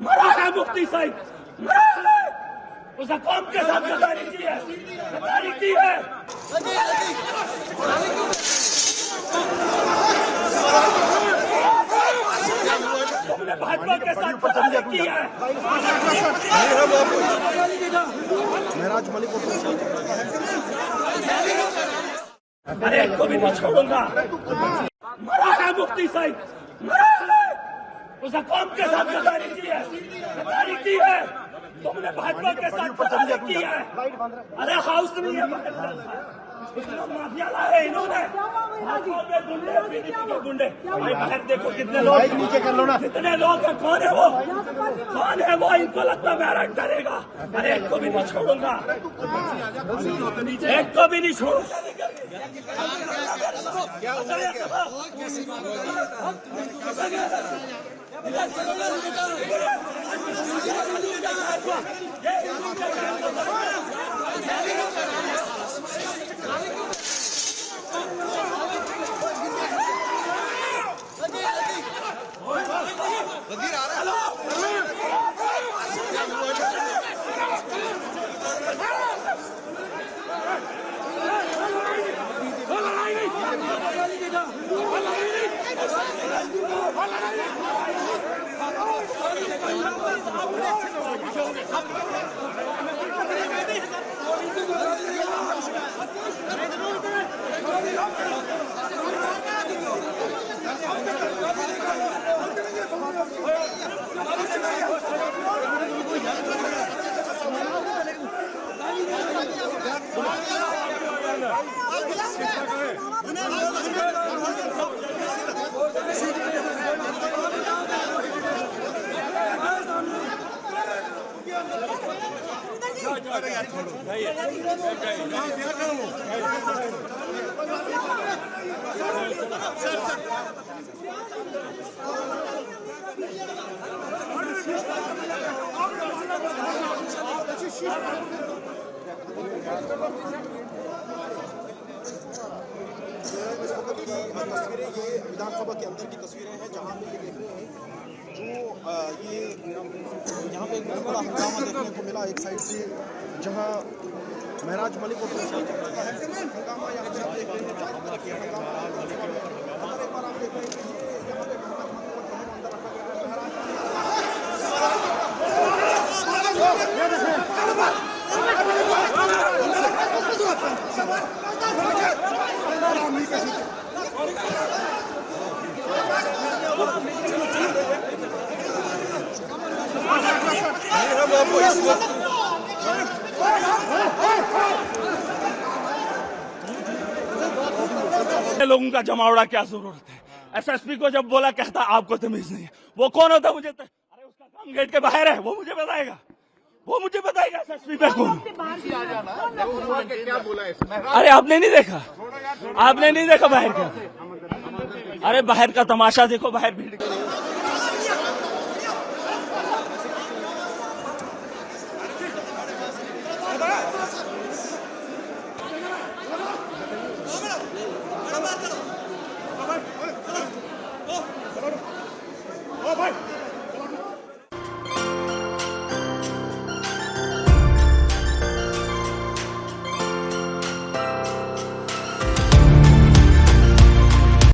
मरा है मुफ्ती साहिब, मरा है। उस कौम के साथ गद्दारी की है, गद्दारी की है। तुमने भाजपा के साथ गद्दारी की है। महराज मलिक अरे को भी नहीं छोड़ूंगा। मरा है मुफ्ती साहिब, मरा है। उस कौम के साथ गद्दारी की है, गद्दारी की है। तुमने भाजपा के साथ गद्दारी की है। अरे हाउस नहीं है, माफिया लाए इन्होंने। गुंडे, पीडीपी के गुंडे। भाई बाहर देखो कितने लोग, नीचे कर लो ना। कितने लोग हैं, कौन है वो, कौन है वो? इनको लगता है मेरा करेगा। अरे एक को भी नहीं छोड़ूंगा, एक को भी नहीं छोड़ूंगा। तस्वीरें ये विधानसभा के अंदर की तस्वीरें हैं जहां पे ये देख रहे हैं जो ये यहाँ पे एक बहुत बड़ा हंगामा देखने को मिला। एक साइड से जहां महराज मलिक और दूसरी जगह का है हंगामा, यहाँ पे आप देख रहे हैं चारों तरफ ये हंगामा। एक बार आप देख रहे हैं कि यहाँ पे महराज मलिक को अंदर रखा गया लोगों का जमावड़ा क्या जरूरत है? एसएसपी को जब बोला कहता आपको तमीज नहीं है। वो कौन होता मुझे अरे उसका काम गेट के बाहर है, वो मुझे बताएगा, वो मुझे बताएगा एसएसपी पे कौन। अरे आपने नहीं देखा, आपने नहीं देखा बाहर का? अरे बाहर का तमाशा देखो, बाहर भीड़